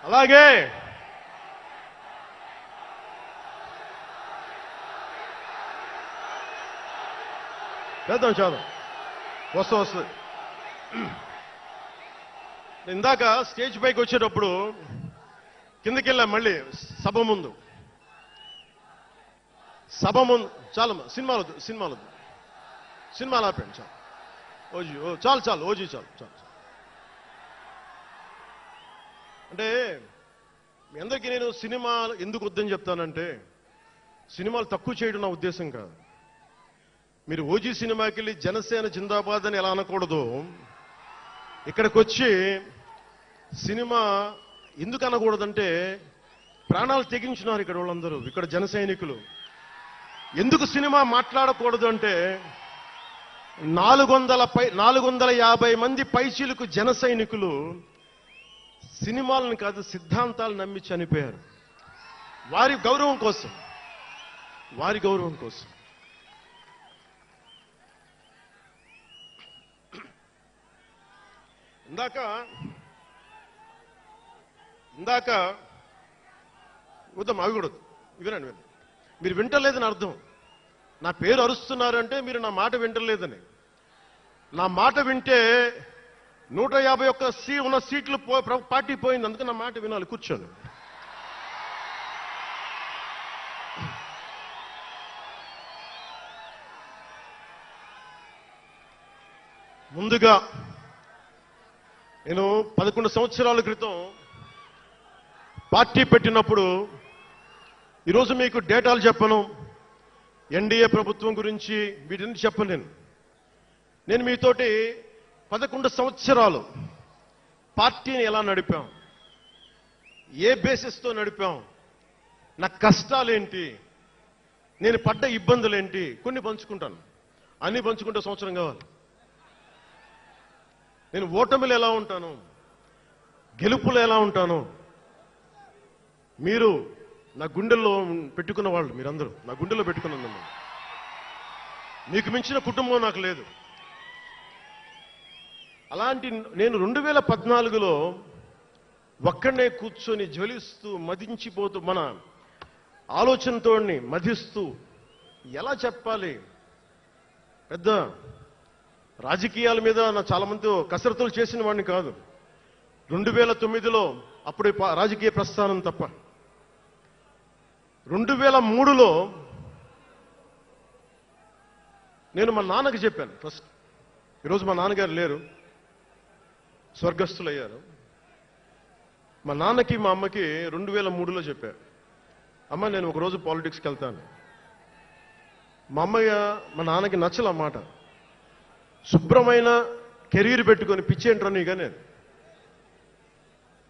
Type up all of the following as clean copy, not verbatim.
అలాగే చేద్దాం చేద్దాం వస్తుంది. ఇందాక స్టేజ్ పైకి వచ్చేటప్పుడు కిందకి వెళ్ళాం, మళ్ళీ సభ ముందు చాలా సినిమాలు ఆపండి చాలు. ఓజీ చాలు ఓజీ చాలు. అంటే మీ అందరికీ నేను సినిమాలు ఎందుకు వద్దని చెప్తానంటే, సినిమాలు తక్కువ చేయడం నా ఉద్దేశం కాదు. మీరు ఓజీ సినిమాకి వెళ్ళి జనసేన జిందాబాద్ అని ఎలా అనకూడదు, ఇక్కడికి వచ్చి సినిమా ఎందుకు అనకూడదంటే, ప్రాణాలు తెగించినారు ఇక్కడ వాళ్ళందరూ, ఇక్కడ జన సైనికులు. ఎందుకు సినిమా మాట్లాడకూడదు అంటే, 450 మంది పైచీలకు జన సైనికులు సినిమాలను కాదు సిద్ధాంతాలు నమ్మి చనిపోయారు. వారి గౌరవం కోసం ఇందాక వద్దాం, అవి కూడా వినండి. మీరు వింటలేదని అర్థం. నా పేరు అరుస్తున్నారంటే మీరు నా మాట వింటలేదని. నా మాట వింటే 151 ఉన్న సీట్లు పార్టీ పోయింది. అందుకే నా మాట వినాలి, కూర్చోండి. ముందుగా నేను 11 సంవత్సరాల క్రితం పార్టీ పెట్టినప్పుడు, ఈరోజు మీకు డేటాలు చెప్పను, ఎన్డీఏ ప్రభుత్వం గురించి వీటిని చెప్పలేను. నేను మీతోటి 11 సంవత్సరాలు పార్టీని ఎలా నడిపాం, ఏ బేసిస్తో నడిపాం, నా కష్టాలేంటి, నేను పడ్డ ఇబ్బందులేంటి, కొన్ని పంచుకుంటాను. అన్ని పంచుకుంటే సంవత్సరం కావాలి. నేను ఓటమిలు ఎలా ఉంటాను, గెలుపులు ఎలా ఉంటాను, మీరు నా గుండెల్లో పెట్టుకున్న వాళ్ళు, మీరందరూ నా గుండెల్లో పెట్టుకున్న, మీకు మించిన కుటుంబం నాకు లేదు. అలాంటి నేను 2014లో ఒక్కడనే కూర్చొని జ్వలిస్తూ మదించిపోతూ, మన ఆలోచనతో మధిస్తూ, ఎలా చెప్పాలి, పెద్ద రాజకీయాల మీద నా చాలా మందితో కసరత్తులు చేసిన వాడిని కాదు. 2009లో అప్పుడు రాజకీయ ప్రస్థానం తప్ప. 2003లో నేను మా నాన్నకి చెప్పాను ఫస్ట్. ఈరోజు మా నాన్నగారు లేరు, స్వర్గస్థులయ్యారు. మా నాన్నకి మా అమ్మకి 2003లో చెప్పారు, అమ్మ నేను ఒకరోజు పాలిటిక్స్కి వెళ్తాను. మా మా నాన్నకి నచ్చల మాట. శుభ్రమైన కెరీర్ పెట్టుకొని పిచ్చేంట్రా నీకనే.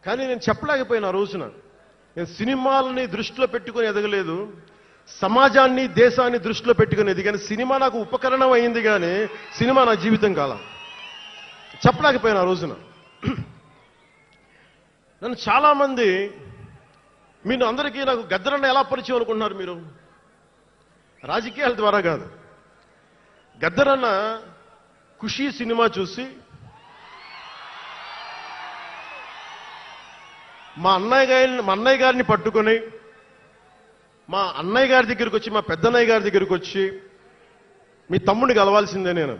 కానీ నేను చెప్పలేకపోయినా ఆ రోజున. నేను సినిమాలని దృష్టిలో పెట్టుకొని ఎదగలేదు, సమాజాన్ని దేశాన్ని దృష్టిలో పెట్టుకుని ఎదిగాను. సినిమా నాకు ఉపకరణం అయింది, కానీ సినిమా నా జీవితం కాలం. చెప్పలేకపోయినా ఆ రోజున. నన్ను చాలా మంది, మీరు అందరికీ నాకు గద్దరన్న ఎలా పరిచయం అనుకుంటున్నారు మీరు? రాజకీయాల ద్వారా కాదు. గద్దరన్న ఖుషీ సినిమా చూసి మా అన్నయ్య గారిని పట్టుకొని, మా అన్నయ్య గారి దగ్గరికి వచ్చి, మా పెద్దన్నయ్య గారి దగ్గరికి వచ్చి, మీ తమ్ముడిని కలవాల్సిందే నేను.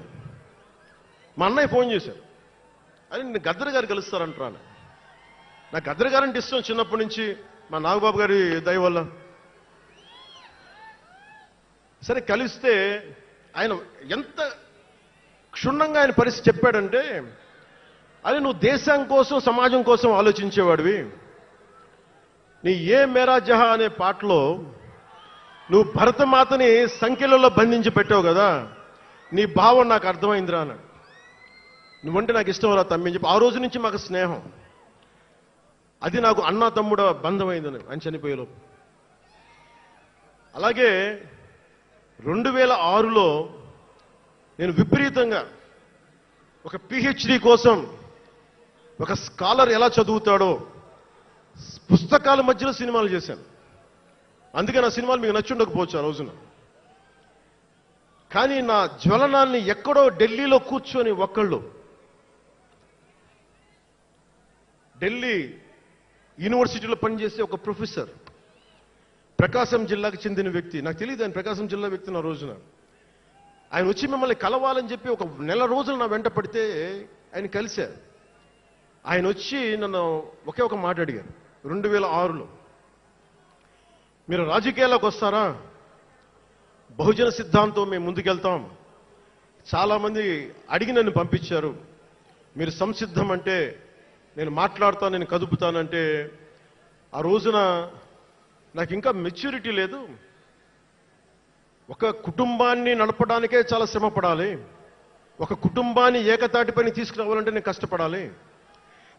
మా అన్నయ్య ఫోన్ చేశారు, అది నేను గద్దర్ గారు కలుస్తారంటాను. నాకు గద్దర్ గారంటే ఇష్టం చిన్నప్పటి నుంచి, మా నాగబాబు గారి దయ వల్ల. సరే కలిస్తే ఆయన ఎంత క్షుణ్ణంగా ఆయన పరిస్థితి చెప్పాడంటే, అది నువ్వు దేశం కోసం సమాజం కోసం ఆలోచించేవాడివి. నీ ఏ మేరా జహా అనే పాటలో నువ్వు భరతమాతని సంఖ్యలలో బంధించి పెట్టావు కదా, నీ భావం నాకు అర్థమైందిరా అన్నాడు. నువ్వంటే నాకు ఇష్టం రా తమ్మి అని చెప్పి ఆ రోజు నుంచి మాకు స్నేహం. అది నాకు అన్నా తమ్ముడ బంధమైందని ఆయన చనిపోయేలోపు. అలాగే 2006లో నేను విపరీతంగా ఒక పిహెచ్డి కోసం, ఒక స్కాలర్ ఎలా చదువుతాడో పుస్తకాల మధ్యలో సినిమాలు చేశాను. అందుకే నా సినిమాలు మీకు నచ్చుండకపోవచ్చు ఆ రోజున. కానీ నా జ్వలనాన్ని ఎక్కడో ఢిల్లీలో కూర్చొని ఒకళ్ళు, ఢిల్లీ యూనివర్సిటీలో పనిచేసే ఒక ప్రొఫెసర్, ప్రకాశం జిల్లాకు చెందిన వ్యక్తి. నాకు తెలియదు ఆయన ప్రకాశం జిల్లా వ్యక్తి. నా రోజున ఆయన వచ్చి మిమ్మల్ని కలవాలని చెప్పి ఒక నెల రోజులు నా వెంట పడితే ఆయన కలిశారు. ఆయన వచ్చి నన్ను ఒకే ఒక మాట అడిగారు. 2006లో మీరు రాజకీయాల్లోకి వస్తారా? బహుజన సిద్ధాంతం మేము ముందుకెళ్తాం. చాలామంది అడిగి నన్ను పంపించారు. మీరు సంసిద్ధం అంటే నేను మాట్లాడతాను, నేను కదుపుతానంటే ఆ రోజున నాకు ఇంకా మెచ్యూరిటీ లేదు. ఒక కుటుంబాన్ని నడపడానికే చాలా శ్రమ పడాలి. ఒక కుటుంబాన్ని ఏకతాటిపైన తీసుకురావాలంటే నేను కష్టపడాలి.